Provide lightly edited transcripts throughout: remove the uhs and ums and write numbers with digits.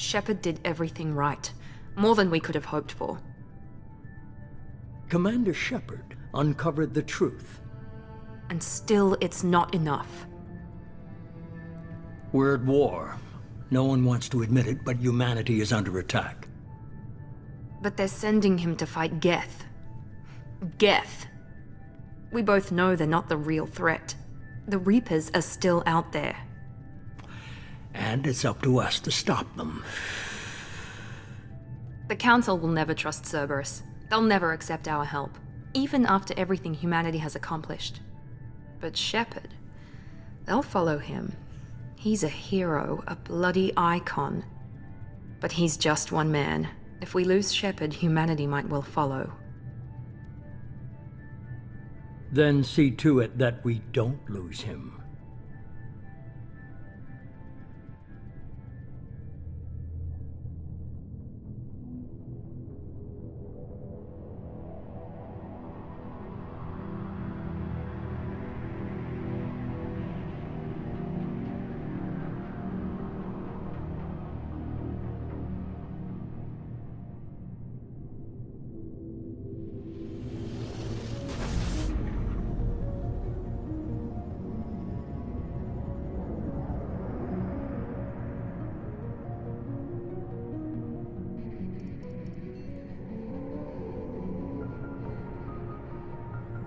Shepard did everything right. More than we could have hoped for. Commander Shepard uncovered the truth. And still, it's not enough. We're at war. No one wants to admit it, but humanity is under attack. But they're sending him to fight Geth. Geth. We both know they're not the real threat. The Reapers are still out there. And it's up to us to stop them. The Council will never trust Cerberus. They'll never accept our help, even after everything humanity has accomplished. But Shepard, they'll follow him. He's a hero, a bloody icon. But he's just one man. If we lose Shepard, humanity might well follow. Then see to it that we don't lose him.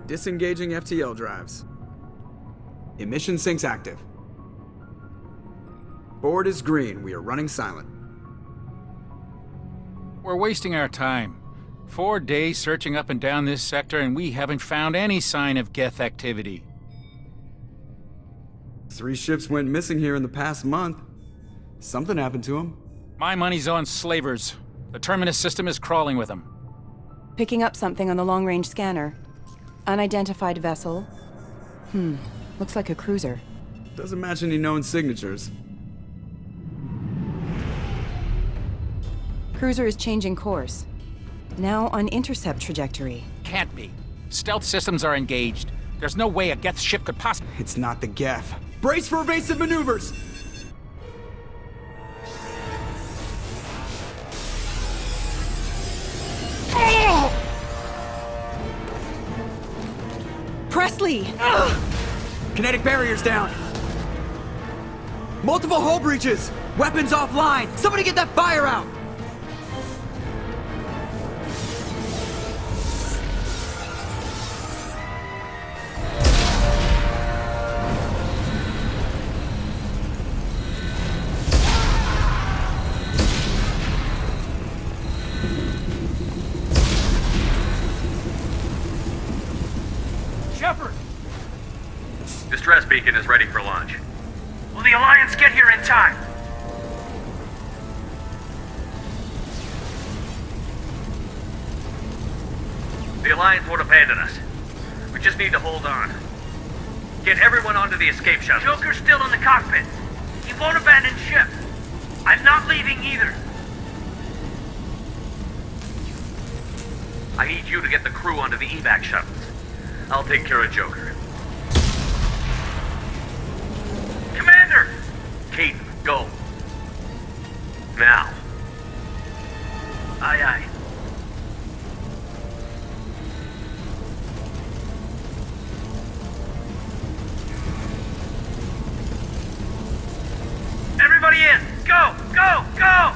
Disengaging FTL drives. Emission sinks active. Board is green. We are running silent. We're wasting our time. 4 days searching up and down this sector, and we haven't found any sign of Geth activity. 3 ships went missing here in the past month. Something happened to them. My money's on slavers. The Terminus system is crawling with them. Picking up something on the long-range scanner. Unidentified vessel. Looks like a cruiser. Doesn't match any known signatures. Cruiser is changing course. Now on intercept trajectory. Can't be. Stealth systems are engaged. There's no way a Geth ship could possibly... It's not the Geth. Brace for evasive maneuvers! Presley! Kinetic barriers down! Multiple hull breaches! Weapons offline! Somebody get that fire out! Distress beacon is ready for launch. Will the Alliance get here in time? The Alliance won't abandon us. We just need to hold on. Get everyone onto the escape shuttle. Joker's still in the cockpit. He won't abandon ship. I'm not leaving either. I need you to get the crew onto the evac shuttles. I'll take care of Joker. Commander! Keith, go. Now. Aye, aye. Everybody in! Go! Go! Go!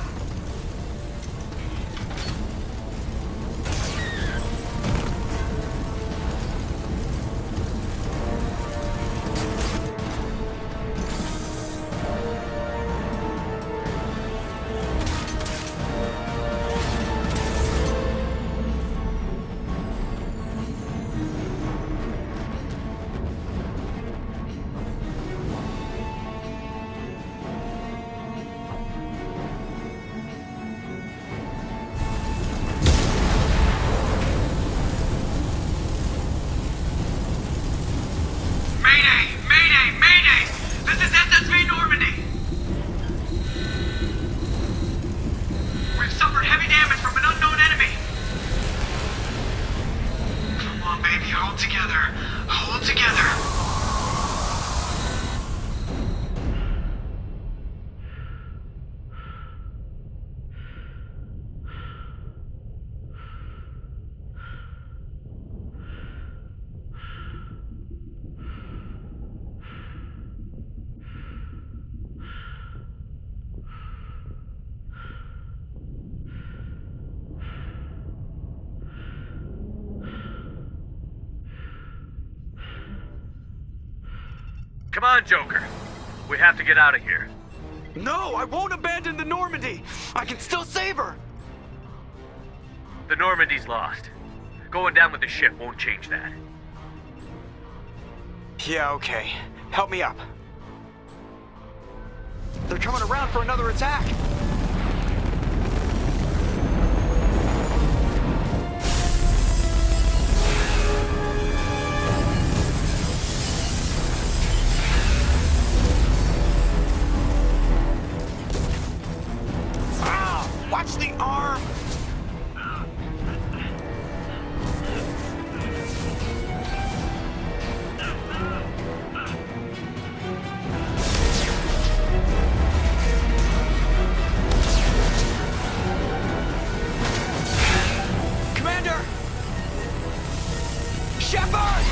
Come on, Joker. We have to get out of here. No, I won't abandon the Normandy! I can still save her! The Normandy's lost. Going down with the ship won't change that. Yeah, okay. Help me up. They're coming around for another attack! Watch the arm! Commander! Shepard!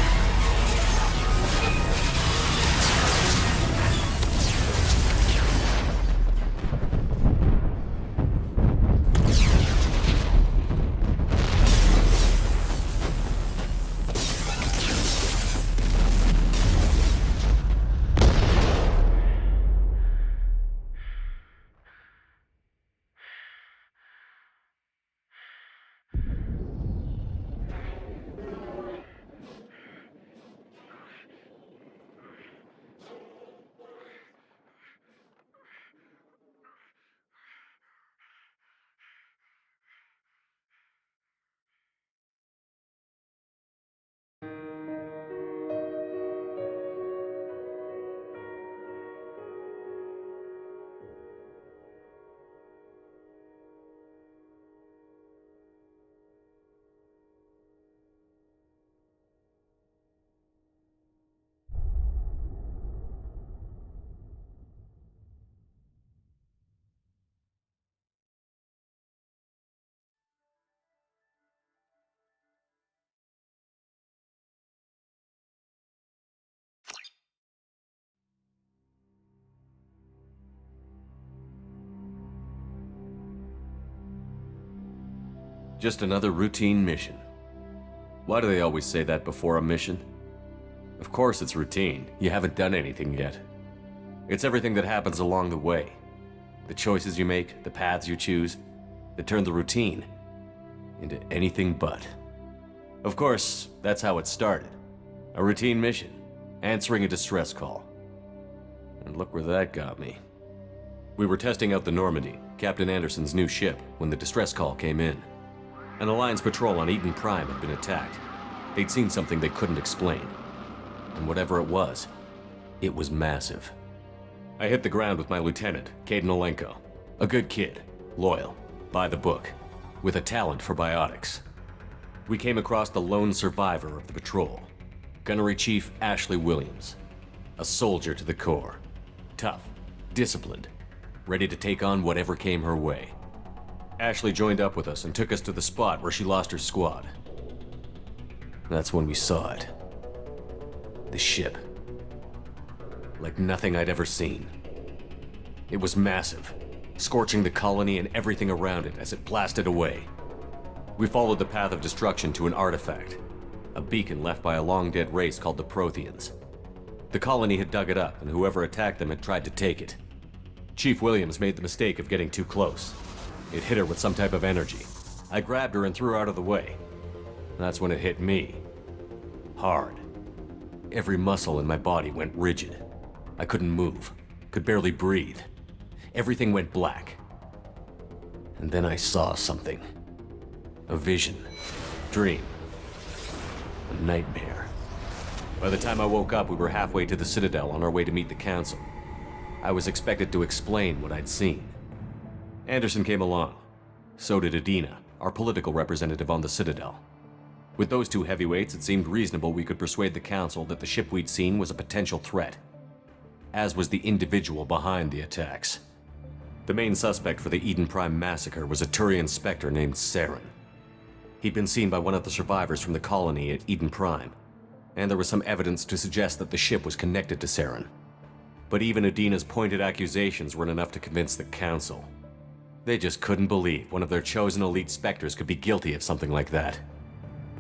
Just another routine mission. Why do they always say that before a mission? Of course it's routine. You haven't done anything yet. It's everything that happens along the way. The choices you make, the paths you choose, that turn the routine into anything but. Of course, that's how it started. A routine mission, answering a distress call. And look where that got me. We were testing out the Normandy, Captain Anderson's new ship, when the distress call came in. An Alliance patrol on Eden Prime had been attacked. They'd seen something they couldn't explain. And whatever it was massive. I hit the ground with my lieutenant, Kaidan Alenko. A good kid, loyal, by the book, with a talent for biotics. We came across the lone survivor of the patrol, Gunnery Chief Ashley Williams. A soldier to the core. Tough, disciplined, ready to take on whatever came her way. Ashley joined up with us and took us to the spot where she lost her squad. That's when we saw it. The ship. Like nothing I'd ever seen. It was massive, scorching the colony and everything around it as it blasted away. We followed the path of destruction to an artifact, a beacon left by a long-dead race called the Protheans. The colony had dug it up, and whoever attacked them had tried to take it. Chief Williams made the mistake of getting too close. It hit her with some type of energy. I grabbed her and threw her out of the way. That's when it hit me. Hard. Every muscle in my body went rigid. I couldn't move, could barely breathe. Everything went black. And then I saw something. A vision. Dream. A nightmare. By the time I woke up, we were halfway to the Citadel on our way to meet the Council. I was expected to explain what I'd seen. Anderson came along. So did Adina, our political representative on the Citadel. With those two heavyweights, it seemed reasonable we could persuade the Council that the ship we'd seen was a potential threat, as was the individual behind the attacks. The main suspect for the Eden Prime massacre was a Turian Spectre named Saren. He'd been seen by one of the survivors from the colony at Eden Prime, and there was some evidence to suggest that the ship was connected to Saren. But even Adina's pointed accusations weren't enough to convince the Council. They just couldn't believe one of their chosen elite Spectres could be guilty of something like that.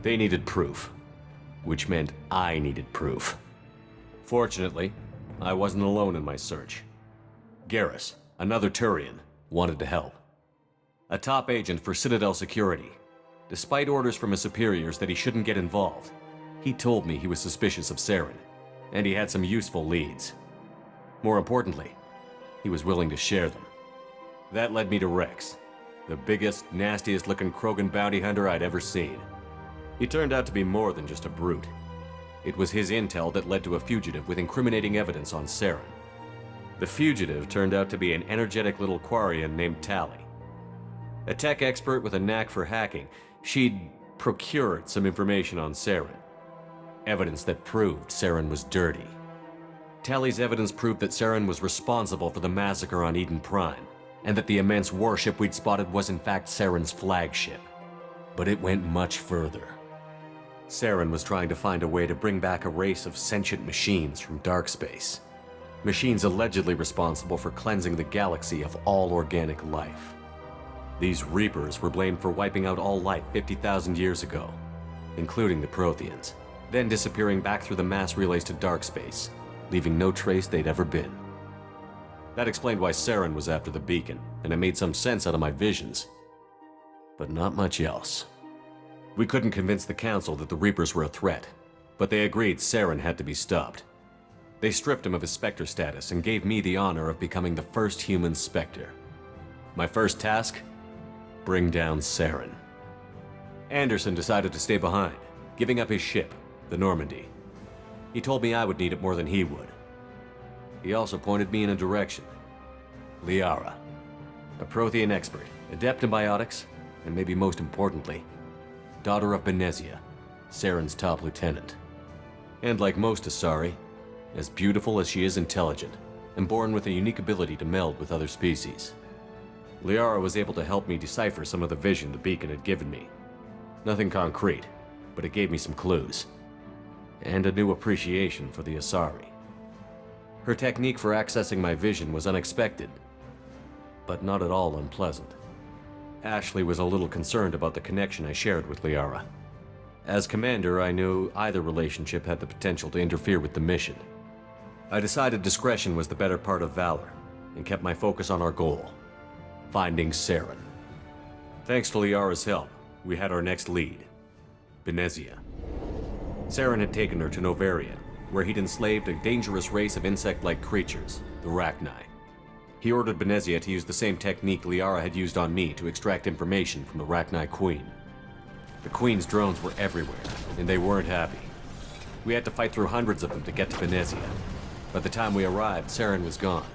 They needed proof, which meant I needed proof. Fortunately, I wasn't alone in my search. Garrus, another Turian, wanted to help. A top agent for Citadel Security. Despite orders from his superiors that he shouldn't get involved, he told me he was suspicious of Saren, and he had some useful leads. More importantly, he was willing to share them. That led me to Rex, the biggest, nastiest-looking Krogan bounty hunter I'd ever seen. He turned out to be more than just a brute. It was his intel that led to a fugitive with incriminating evidence on Saren. The fugitive turned out to be an energetic little Quarian named Tali. A tech expert with a knack for hacking, she'd procured some information on Saren. Evidence that proved Saren was dirty. Tali's evidence proved that Saren was responsible for the massacre on Eden Prime, and that the immense warship we'd spotted was in fact Saren's flagship. But it went much further. Saren was trying to find a way to bring back a race of sentient machines from dark space. Machines allegedly responsible for cleansing the galaxy of all organic life. These Reapers were blamed for wiping out all life 50,000 years ago, including the Protheans, then disappearing back through the mass relays to dark space, leaving no trace they'd ever been. That explained why Saren was after the beacon, and it made some sense out of my visions. But not much else. We couldn't convince the Council that the Reapers were a threat, but they agreed Saren had to be stopped. They stripped him of his Spectre status and gave me the honor of becoming the first human Spectre. My first task? Bring down Saren. Anderson decided to stay behind, giving up his ship, the Normandy. He told me I would need it more than he would. He also pointed me in a direction. Liara, a Prothean expert, adept in biotics, and maybe most importantly, daughter of Benezia, Saren's top lieutenant. And like most Asari, as beautiful as she is intelligent, and born with a unique ability to meld with other species. Liara was able to help me decipher some of the vision the beacon had given me. Nothing concrete, but it gave me some clues. And a new appreciation for the Asari. Her technique for accessing my vision was unexpected, but not at all unpleasant. Ashley was a little concerned about the connection I shared with Liara. As commander, I knew either relationship had the potential to interfere with the mission. I decided discretion was the better part of valor, and kept my focus on our goal, finding Saren. Thanks to Liara's help, we had our next lead, Benezia. Saren had taken her to Noveria, where he'd enslaved a dangerous race of insect-like creatures, the Rachni. He ordered Benezia to use the same technique Liara had used on me to extract information from the Rachni Queen. The Queen's drones were everywhere, and they weren't happy. We had to fight through hundreds of them to get to Benezia. By the time we arrived, Saren was gone,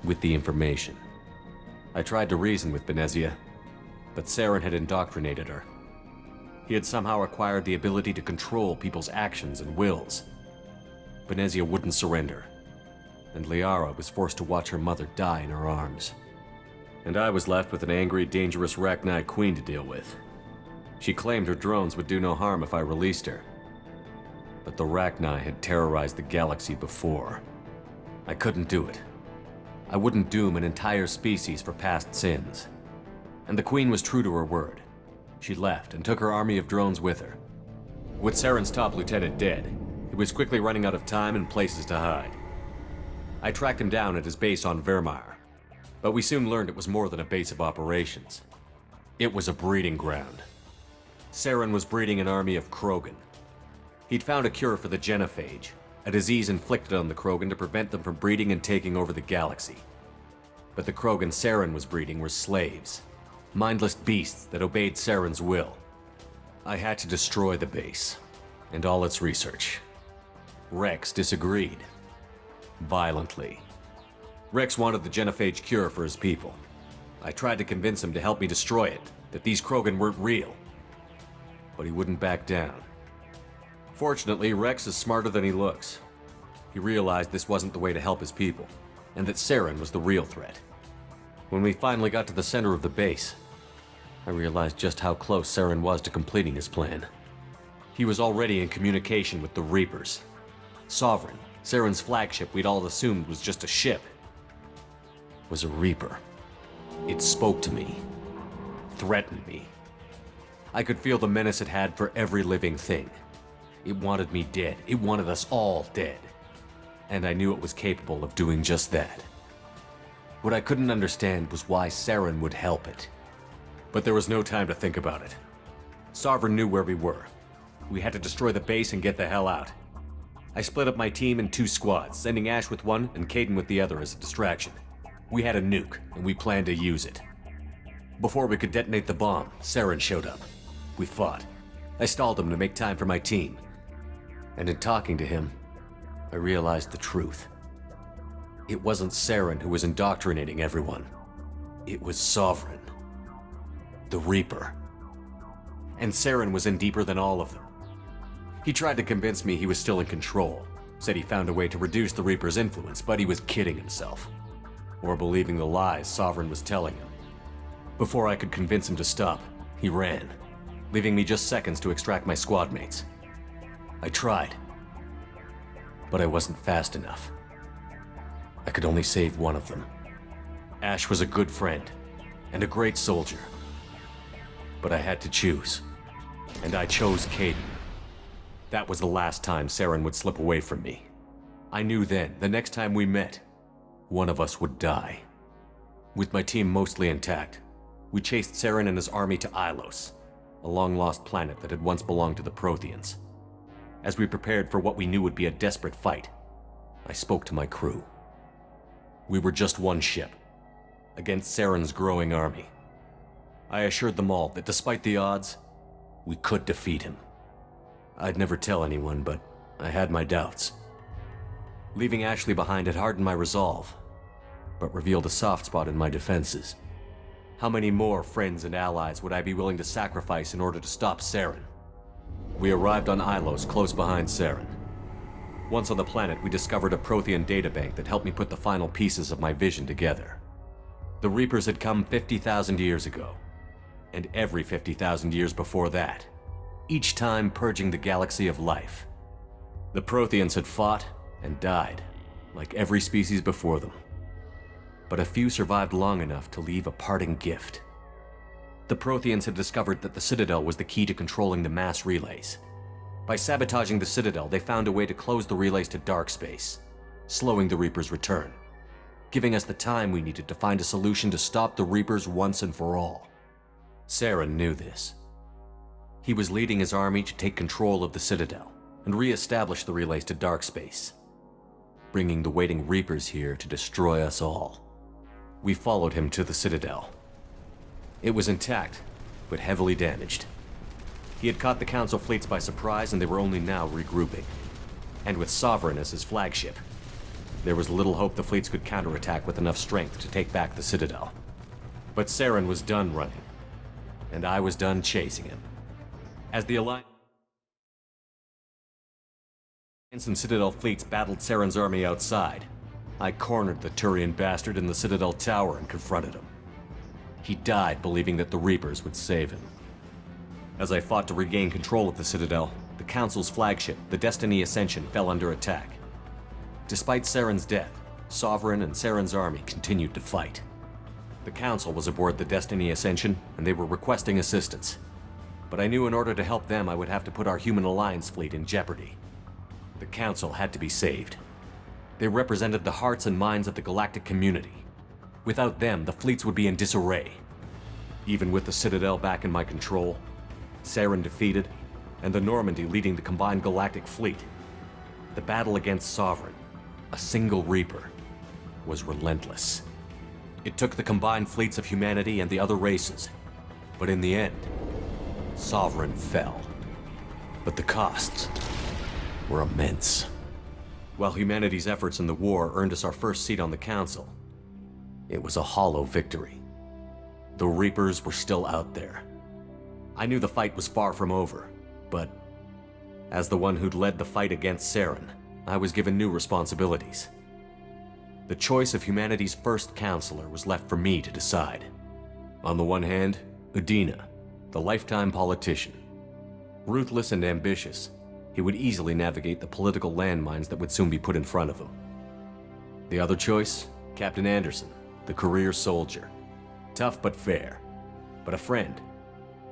with the information. I tried to reason with Benezia, but Saren had indoctrinated her. He had somehow acquired the ability to control people's actions and wills. Benezia wouldn't surrender, and Liara was forced to watch her mother die in her arms. And I was left with an angry, dangerous Rachni Queen to deal with. She claimed her drones would do no harm if I released her. But the Rachni had terrorized the galaxy before. I couldn't do it. I wouldn't doom an entire species for past sins. And the Queen was true to her word. She left and took her army of drones with her. With Saren's top lieutenant dead, he was quickly running out of time and places to hide. I tracked him down at his base on Vermeer, but we soon learned it was more than a base of operations. It was a breeding ground. Saren was breeding an army of Krogan. He'd found a cure for the genophage, a disease inflicted on the Krogan to prevent them from breeding and taking over the galaxy. But the Krogan Saren was breeding were slaves, mindless beasts that obeyed Saren's will. I had to destroy the base, and all its research. Rex disagreed. Violently. Rex wanted the genophage cure for his people. I tried to convince him to help me destroy it, that these Krogan weren't real. But he wouldn't back down. Fortunately, Rex is smarter than he looks. He realized this wasn't the way to help his people, and that Saren was the real threat. When we finally got to the center of the base, I realized just how close Saren was to completing his plan. He was already in communication with the Reapers. Sovereign, Saren's flagship we'd all assumed was just a ship, was a Reaper. It spoke to me, threatened me. I could feel the menace it had for every living thing. It wanted me dead. It wanted us all dead. and I knew it was capable of doing just that. What I couldn't understand was why Saren would help it. But there was no time to think about it. Sovereign knew where we were. We had to destroy the base and get the hell out. I split up my team in 2 squads, sending Ash with one and Kaidan with the other as a distraction. We had a nuke, and we planned to use it. Before we could detonate the bomb, Saren showed up. We fought. I stalled him to make time for my team. And in talking to him, I realized the truth. It wasn't Saren who was indoctrinating everyone. It was Sovereign. The Reaper. And Saren was in deeper than all of them. He tried to convince me he was still in control, said he found a way to reduce the Reaper's influence, but he was kidding himself. Or believing the lies Sovereign was telling him. Before I could convince him to stop, he ran, leaving me just seconds to extract my squad mates. I tried, but I wasn't fast enough. I could only save one of them. Ash was a good friend, and a great soldier. But I had to choose, and I chose Kaidan. That was the last time Saren would slip away from me. I knew then, the next time we met, one of us would die. With my team mostly intact, we chased Saren and his army to Ilos, a long-lost planet that had once belonged to the Protheans. As we prepared for what we knew would be a desperate fight, I spoke to my crew. We were just one ship, against Saren's growing army. I assured them all that despite the odds, we could defeat him. I'd never tell anyone, but I had my doubts. Leaving Ashley behind had hardened my resolve, but revealed a soft spot in my defenses. How many more friends and allies would I be willing to sacrifice in order to stop Saren? We arrived on Ilos, close behind Saren. Once on the planet, we discovered a Prothean databank that helped me put the final pieces of my vision together. The Reapers had come 50,000 years ago, and every 50,000 years before that, each time purging the galaxy of life. The Protheans had fought and died, like every species before them. But a few survived long enough to leave a parting gift. The Protheans had discovered that the Citadel was the key to controlling the mass relays. By sabotaging the Citadel, they found a way to close the relays to dark space, slowing the Reaper's return, giving us the time we needed to find a solution to stop the Reapers once and for all. Saren knew this. He was leading his army to take control of the Citadel and re-establish the relays to dark space, bringing the waiting Reapers here to destroy us all. We followed him to the Citadel. It was intact, but heavily damaged. He had caught the Council fleets by surprise, and they were only now regrouping. And with Sovereign as his flagship, there was little hope the fleets could counterattack with enough strength to take back the Citadel. But Saren was done running, and I was done chasing him. As the Alliance and Citadel fleets battled Saren's army outside, I cornered the Turian bastard in the Citadel tower and confronted him. He died believing that the Reapers would save him. As I fought to regain control of the Citadel, the Council's flagship, the Destiny Ascension, fell under attack. Despite Saren's death, Sovereign and Saren's army continued to fight. The Council was aboard the Destiny Ascension, and they were requesting assistance. But I knew in order to help them, I would have to put our Human Alliance fleet in jeopardy. The Council had to be saved. They represented the hearts and minds of the galactic community. Without them, the fleets would be in disarray. Even with the Citadel back in my control, Saren defeated, and the Normandy leading the combined galactic fleet, the battle against Sovereign, a single Reaper, was relentless. It took the combined fleets of humanity and the other races, but in the end, Sovereign fell. But the costs were immense. While humanity's efforts in the war earned us our first seat on the Council, it was a hollow victory. The Reapers were still out there. I knew the fight was far from over, but as the one who'd led the fight against Saren, I was given new responsibilities. The choice of humanity's first counselor was left for me to decide. On the one hand, Udina, the lifetime politician. Ruthless and ambitious, he would easily navigate the political landmines that would soon be put in front of him. The other choice, Captain Anderson, the career soldier. Tough but fair, but a friend,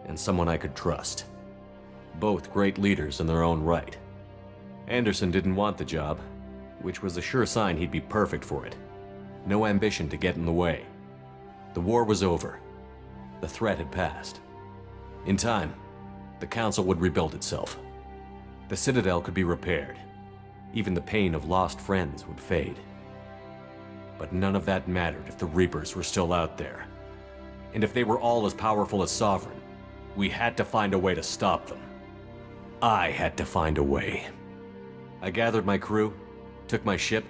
and someone I could trust. Both great leaders in their own right. Anderson didn't want the job, which was a sure sign he'd be perfect for it. No ambition to get in the way. The war was over. The threat had passed. In time, the Council would rebuild itself. The Citadel could be repaired. Even the pain of lost friends would fade. But none of that mattered if the Reapers were still out there. And if they were all as powerful as Sovereign, we had to find a way to stop them. I had to find a way. I gathered my crew, took my ship,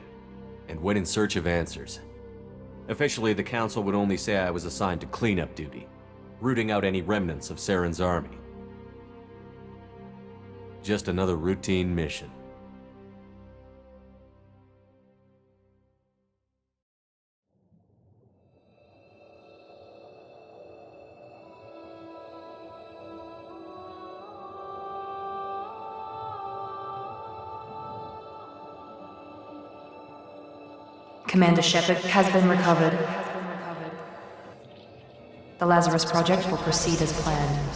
and went in search of answers. Officially, the Council would only say I was assigned to cleanup duty, rooting out any remnants of Saren's army. Just another routine mission. Commander Shepard has been recovered. The Lazarus Project will proceed as planned.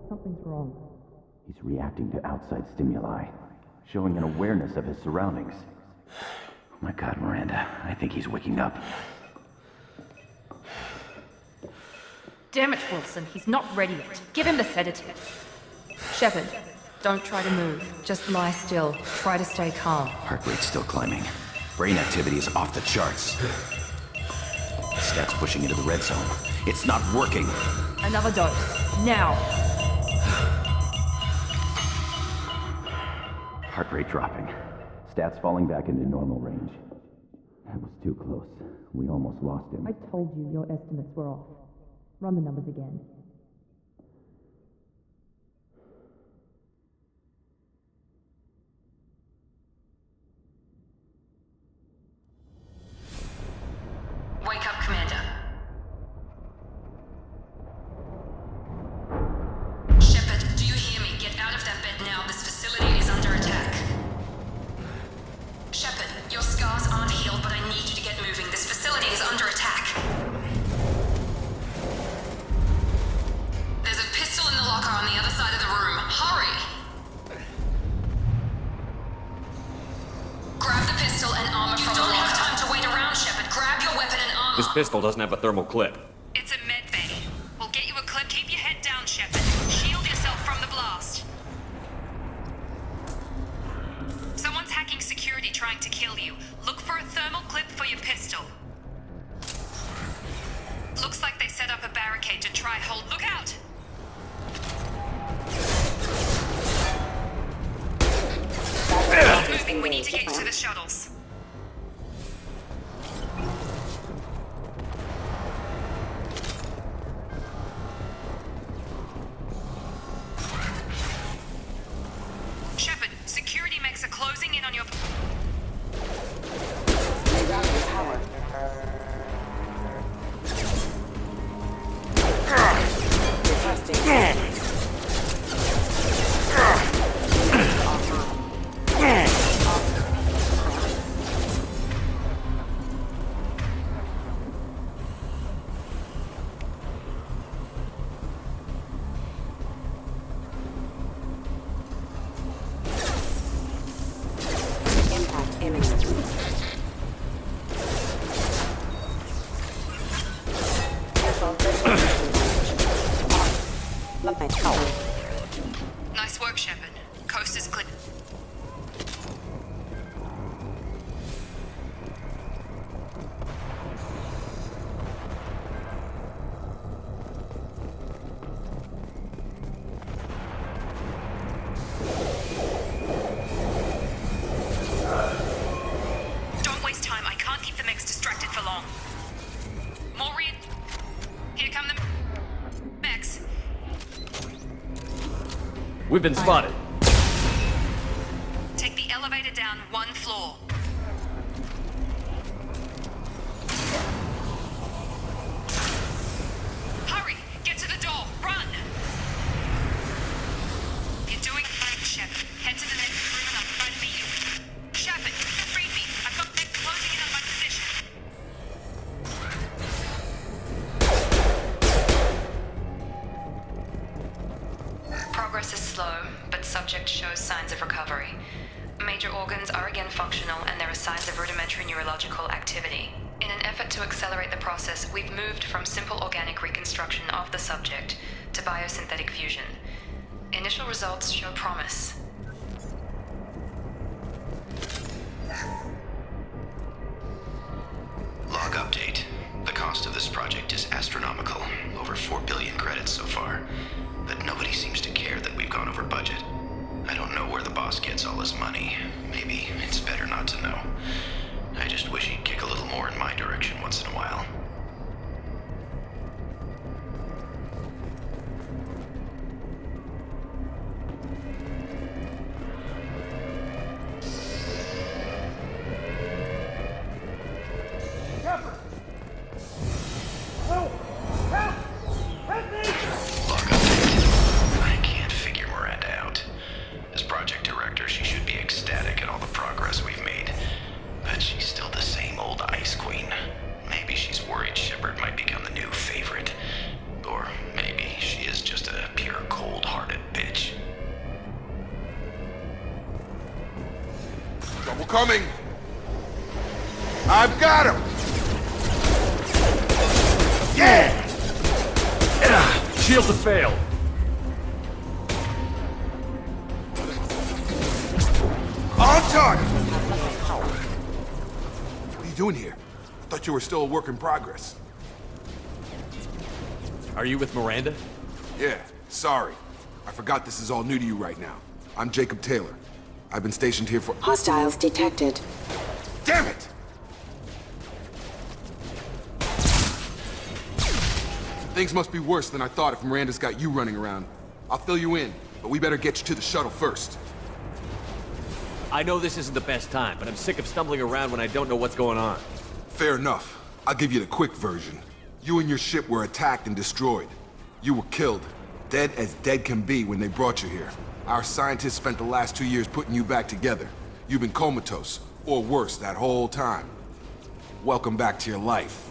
Something's wrong. He's reacting to outside stimuli, showing an awareness of his surroundings. Oh my God, Miranda, I think he's waking up. Damn it, Wilson, he's not ready yet. Give him the sedative. Shepard, don't try to move. Just lie still. Try to stay calm. Heart rate's still climbing. Brain activity is off the charts. Stats pushing into the red zone. It's not working. Another dose. Now. Heart rate dropping. Stats falling back into normal range. That was too close. We almost lost him. I told you your estimates were off. Run the numbers again. Wake up, Commander. Shepard, do you hear me? Get out of that bed now. This facility is under attack. Shepard, your scars aren't healed, but I need you to get moving. This facility is under attack. There's a pistol in the locker on the other side of the room. Hurry! Grab the pistol and armor from the locker. You don't have time to wait around, Shepard. Grab your weapon and armor. This pistol doesn't have a thermal clip. It's a med bay. We'll get you a clip. Keep your head down, Shepard. Shield yourself from the blast. Someone's hacking security trying to kill you. Look for a thermal clip for your pistol. Looks like they set up a barricade to try hold. Look out! Moving. We need to get you to the shuttles. Shepard, security mechs are closing in on your... Nice work, Shepard. Coast is clear. Don't waste time. I can't keep the mechs distracted for long. More Here come the mechs. We've been spotted. Take the elevator down one floor. Hurry! Get to the door! Run! You're doing fine, Shepard. Head to the next room and I'll try to meet you. Shepard, read me. I've got mech closing in on my position. Progress is slow, but subject shows signs of recovery. Major organs are again functional, and there are signs of rudimentary neurological activity. In an effort to accelerate the process, we've moved from simple organic reconstruction of the subject to biosynthetic fusion. Initial results show promise. Log update. The cost of this project is astronomical. Over 4 billion credits so far. But nobody seems to care that we've gone over budget. I don't know where the boss gets all his money. Maybe it's better not to know. I just wish he'd kick a little more in my direction once in a while. Coming! I've got him! Yeah! Shields have failed. On target! What are you doing here? Thought you were still a work in progress. Are you with Miranda? Yeah, sorry. I forgot this is all new to you right now. I'm Jacob Taylor. I've been stationed here for— Hostiles detected. Damn it! Things must be worse than I thought if Miranda's got you running around. I'll fill you in, but we better get you to the shuttle first. I know this isn't the best time, but I'm sick of stumbling around when I don't know what's going on. Fair enough. I'll give you the quick version. You and your ship were attacked and destroyed. You were killed. Dead as dead can be when they brought you here. Our scientists spent the last 2 years putting you back together. You've been comatose, or worse, that whole time. Welcome back to your life.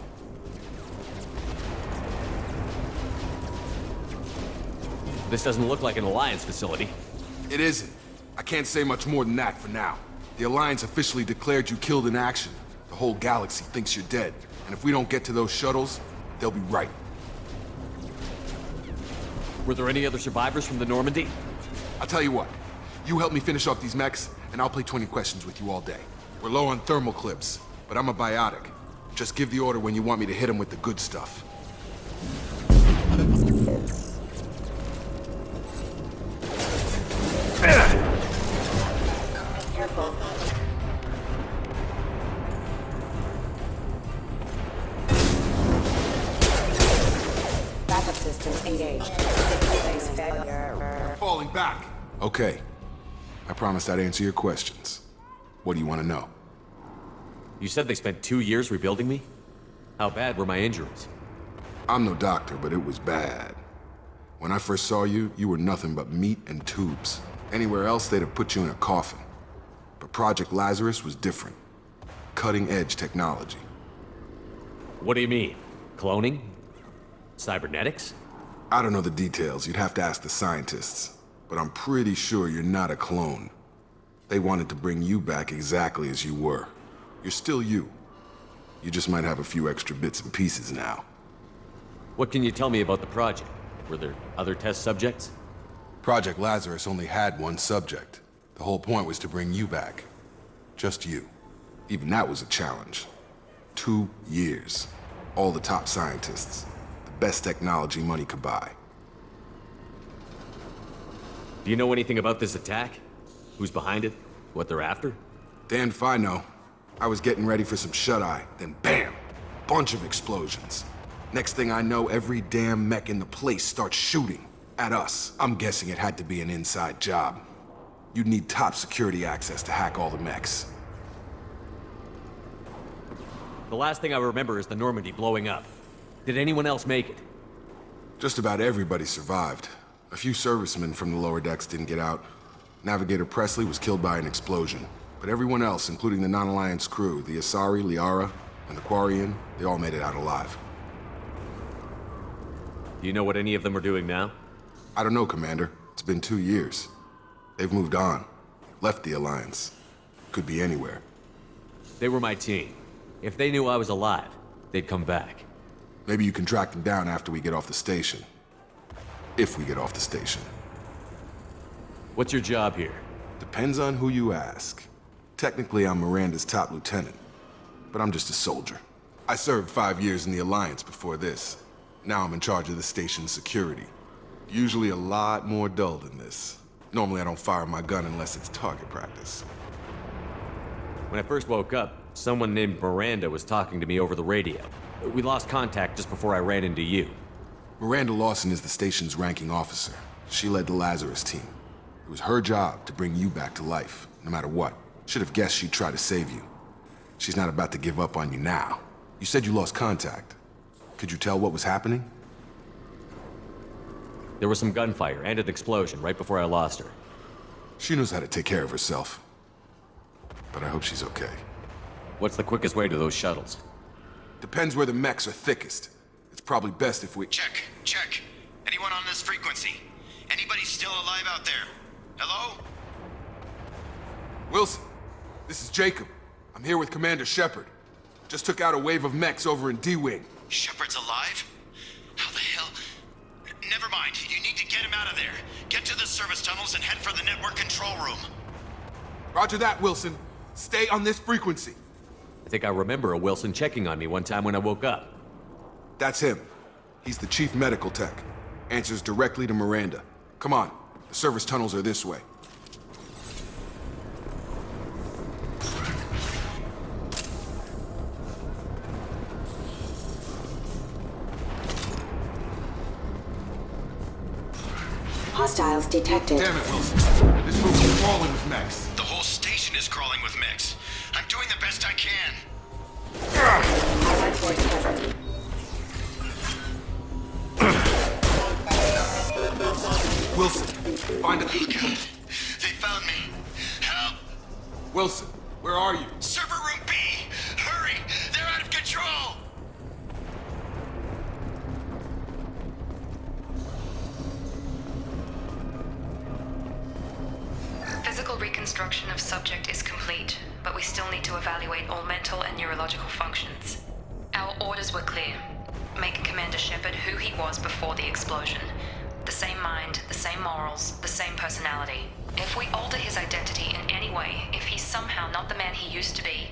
This doesn't look like an Alliance facility. It isn't. I can't say much more than that for now. The Alliance officially declared you killed in action. The whole galaxy thinks you're dead. And if we don't get to those shuttles, they'll be right. Were there any other survivors from the Normandy? I'll tell you what. You help me finish off these mechs, and I'll play 20 questions with you all day. We're low on thermal clips, but I'm a biotic. Just give the order when you want me to hit them with the good stuff. Careful. Backup system engaged. Phase failure. Falling back. Okay. I promised I'd answer your questions. What do you want to know? You said they spent 2 years rebuilding me? How bad were my injuries? I'm no doctor, but it was bad. When I first saw you, you were nothing but meat and tubes. Anywhere else, they'd have put you in a coffin. But Project Lazarus was different. Cutting-edge technology. What do you mean? Cloning? Cybernetics? I don't know the details. You'd have to ask the scientists. But I'm pretty sure you're not a clone. They wanted to bring you back exactly as you were. You're still you. You just might have a few extra bits and pieces now. What can you tell me about the project? Were there other test subjects? Project Lazarus only had one subject. The whole point was to bring you back. Just you. Even that was a challenge. 2 years. All the top scientists. The best technology money could buy. Do you know anything about this attack? Who's behind it? What they're after? Damned if I know. I was getting ready for some shut-eye, then bam! Bunch of explosions. Next thing I know, every damn mech in the place starts shooting. At us. I'm guessing it had to be an inside job. You'd need top security access to hack all the mechs. The last thing I remember is the Normandy blowing up. Did anyone else make it? Just about everybody survived. A few servicemen from the lower decks didn't get out. Navigator Presley was killed by an explosion. But everyone else, including the non-Alliance crew, the Asari, Liara, and the Quarian, they all made it out alive. Do you know what any of them are doing now? I don't know, Commander. It's been 2 years. They've moved on. Left the Alliance. Could be anywhere. They were my team. If they knew I was alive, they'd come back. Maybe you can track them down after we get off the station. If we get off the station. What's your job here? Depends on who you ask. Technically, I'm Miranda's top lieutenant. But I'm just a soldier. I served 5 years in the Alliance before this. Now I'm in charge of the station's security. Usually a lot more dull than this. Normally I don't fire my gun unless it's target practice. When I first woke up, someone named Miranda was talking to me over the radio. We lost contact just before I ran into you. Miranda Lawson is the station's ranking officer. She led the Lazarus team. It was her job to bring you back to life, no matter what. Should have guessed she'd try to save you. She's not about to give up on you now. You said you lost contact. Could you tell what was happening? There was some gunfire and an explosion right before I lost her. She knows how to take care of herself. But I hope she's okay. What's the quickest way to those shuttles? Depends where the mechs are thickest. It's probably best if we... Check. Anyone on this frequency? Anybody still alive out there? Hello? Wilson, this is Jacob. I'm here with Commander Shepard. Just took out a wave of mechs over in D-Wing. Shepard's alive? How the hell? Never mind. You need to get him out of there. Get to the service tunnels and head for the network control room. Roger that, Wilson. Stay on this frequency. I think I remember a Wilson checking on me one time when I woke up. That's him. He's the chief medical tech. Answers directly to Miranda. Come on. The service tunnels are this way. Hostiles detected. Damn it, Wilson. This room is crawling with mechs. The whole station is crawling with mechs. I'm doing the best I can. Allied force covered. Wilson, find a... Oh, God. They found me. Help! Wilson, where are you? Server room B! Hurry! They're out of control! Physical reconstruction of subject is complete, but we still need to evaluate all mental and neurological functions. Our orders were clear. Make Commander Shepard who he was before the explosion. The same mind, the same morals, the same personality. If we alter his identity in any way, if he's somehow not the man he used to be,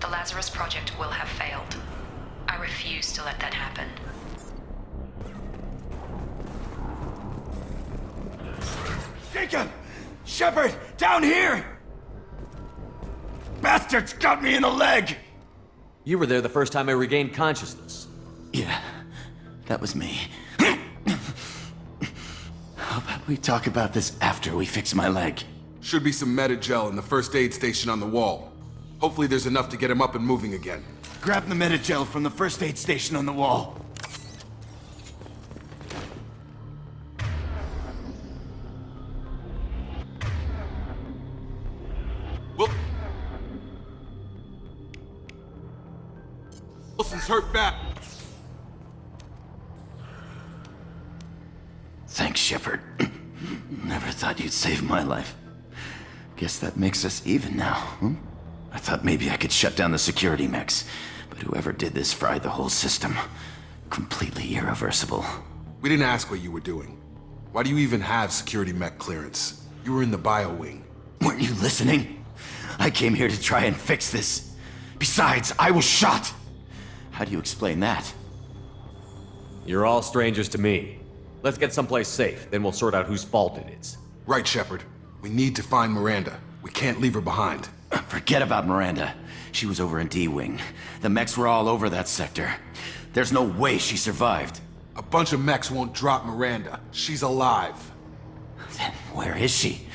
the Lazarus Project will have failed. I refuse to let that happen. Jacob! Shepard! Down here! Bastards got me in the leg! You were there the first time I regained consciousness. Yeah, that was me. How about we talk about this after we fix my leg? Should be some Medi-gel in the first aid station on the wall. Hopefully there's enough to get him up and moving again. Grab the Medi-gel from the first aid station on the wall. Wilson's hurt bad. Thanks, Shepard. Never thought you'd save my life. Guess that makes us even now, huh? I thought maybe I could shut down the security mechs, but whoever did this fried the whole system. Completely irreversible. We didn't ask what you were doing. Why do you even have security mech clearance? You were in the bio wing. Weren't you listening? I came here to try and fix this. Besides, I was shot. How do you explain that? You're all strangers to me. Let's get someplace safe, then we'll sort out whose fault it is. Right, Shepard. We need to find Miranda. We can't leave her behind. Forget about Miranda. She was over in D-Wing. The mechs were all over that sector. There's no way she survived. A bunch of mechs won't drop Miranda. She's alive. Then where is she?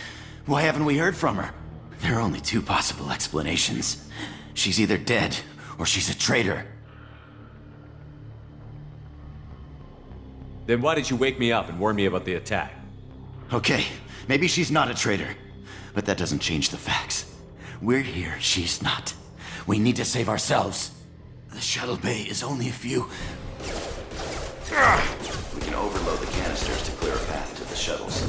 Why haven't we heard from her? There are only two possible explanations. She's either dead, or she's a traitor. Then why did you wake me up and warn me about the attack? Okay, maybe she's not a traitor. But that doesn't change the facts. We're here, she's not. We need to save ourselves. The shuttle bay is only a few... We can overload the canisters to clear a path to the shuttles.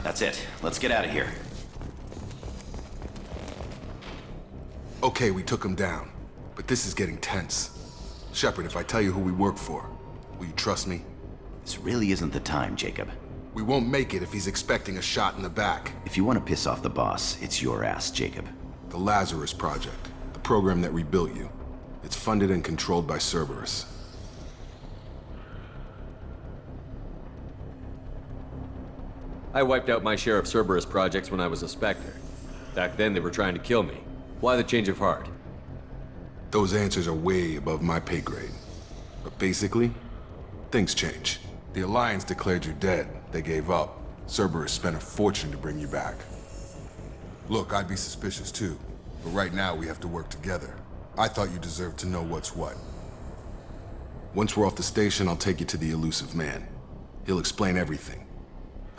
That's it. Let's get out of here. Okay, we took him down. But this is getting tense. Shepard, if I tell you who we work for, will you trust me? This really isn't the time, Jacob. We won't make it if he's expecting a shot in the back. If you want to piss off the boss, it's your ass, Jacob. The Lazarus Project, the program that rebuilt you. It's funded and controlled by Cerberus. I wiped out my share of Cerberus projects when I was a Spectre. Back then they were trying to kill me. Why the change of heart? Those answers are way above my pay grade. But basically, things change. The Alliance declared you dead. They gave up. Cerberus spent a fortune to bring you back. Look, I'd be suspicious too. But right now we have to work together. I thought you deserved to know what's what. Once we're off the station, I'll take you to the Elusive Man. He'll explain everything.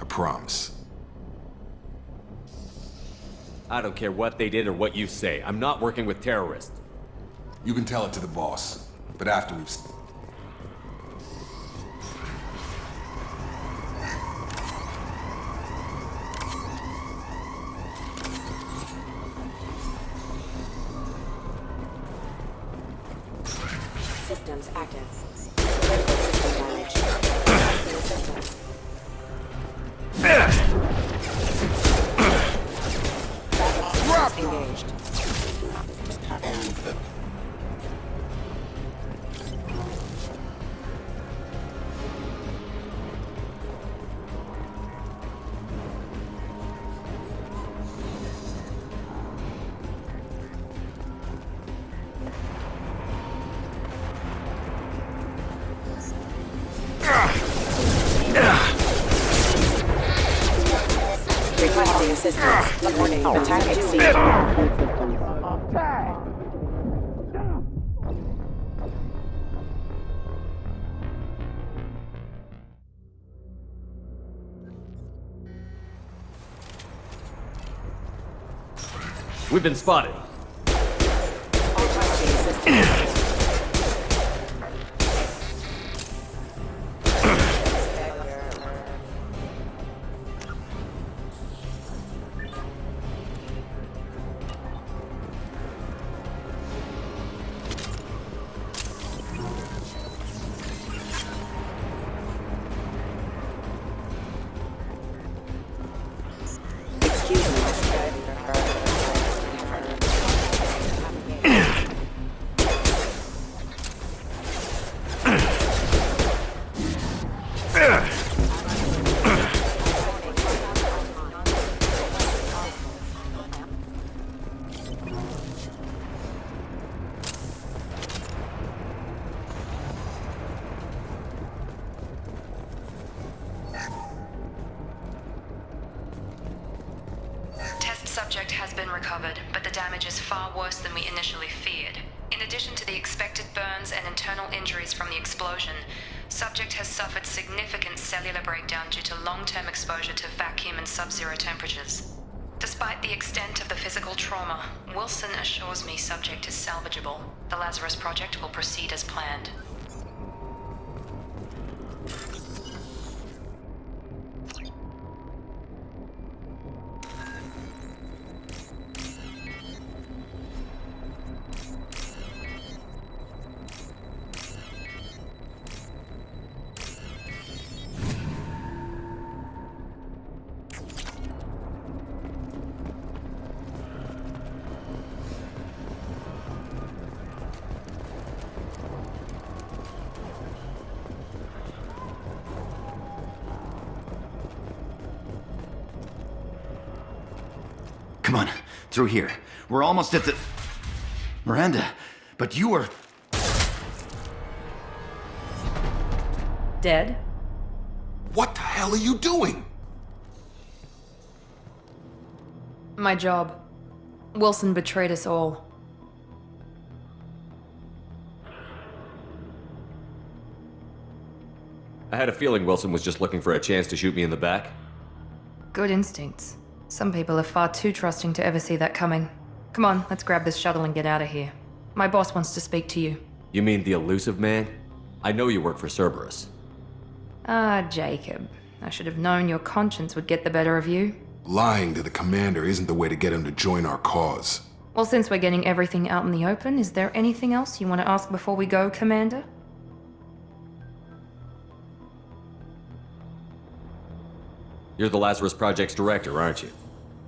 I promise. I don't care what they did or what you say. I'm not working with terrorists. You can tell it to the boss, but after we've... Systems active. Critical system damage. Critical system. Engaged. Requesting assistance. Warning, attack at sea. We've been spotted. Requesting assistance. Subject has been recovered, but the damage is far worse than we initially feared. In addition to the expected burns and internal injuries from the explosion, subject has suffered significant cellular breakdown due to long-term exposure to vacuum and sub-zero temperatures. Despite the extent of the physical trauma, Wilson assures me subject is salvageable. The Lazarus Project will proceed as planned. Come on, through here. We're almost at the... Miranda, but you were... Dead? What the hell are you doing? My job. Wilson betrayed us all. I had a feeling Wilson was just looking for a chance to shoot me in the back. Good instincts. Some people are far too trusting to ever see that coming. Come on, let's grab this shuttle and get out of here. My boss wants to speak to you. You mean the elusive man? I know you work for Cerberus. Ah, Jacob. I should have known your conscience would get the better of you. Lying to the commander isn't the way to get him to join our cause. Well, since we're getting everything out in the open, is there anything else you want to ask before we go, Commander? You're the Lazarus Project's director, aren't you?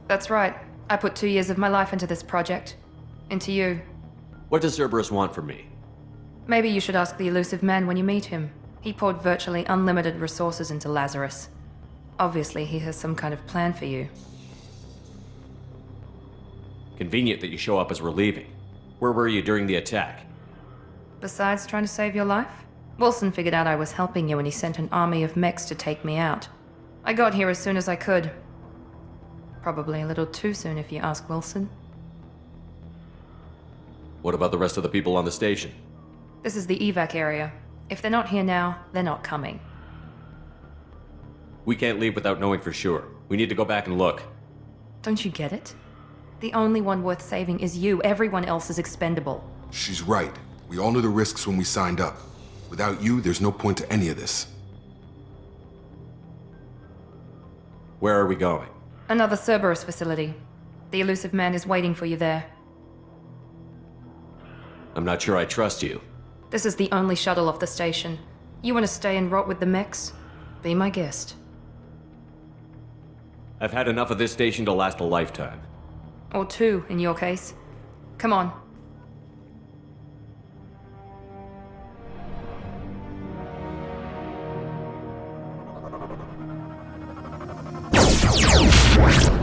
That's right. I put 2 years of my life into this project. Into you. What does Cerberus want from me? Maybe you should ask the elusive man when you meet him. He poured virtually unlimited resources into Lazarus. Obviously, he has some kind of plan for you. Convenient that you show up as we're leaving. Where were you during the attack? Besides trying to save your life, Wilson figured out I was helping you and he sent an army of mechs to take me out. I got here as soon as I could. Probably a little too soon if you ask Wilson. What about the rest of the people on the station? This is the evac area. If they're not here now, they're not coming. We can't leave without knowing for sure. We need to go back and look. Don't you get it? The only one worth saving is you. Everyone else is expendable. She's right. We all knew the risks when we signed up. Without you, there's no point to any of this. Where are we going? Another Cerberus facility. The elusive man is waiting for you there. I'm not sure I trust you. This is the only shuttle off the station. You want to stay and rot with the mechs? Be my guest. I've had enough of this station to last a lifetime. Or 2, in your case. Come on. You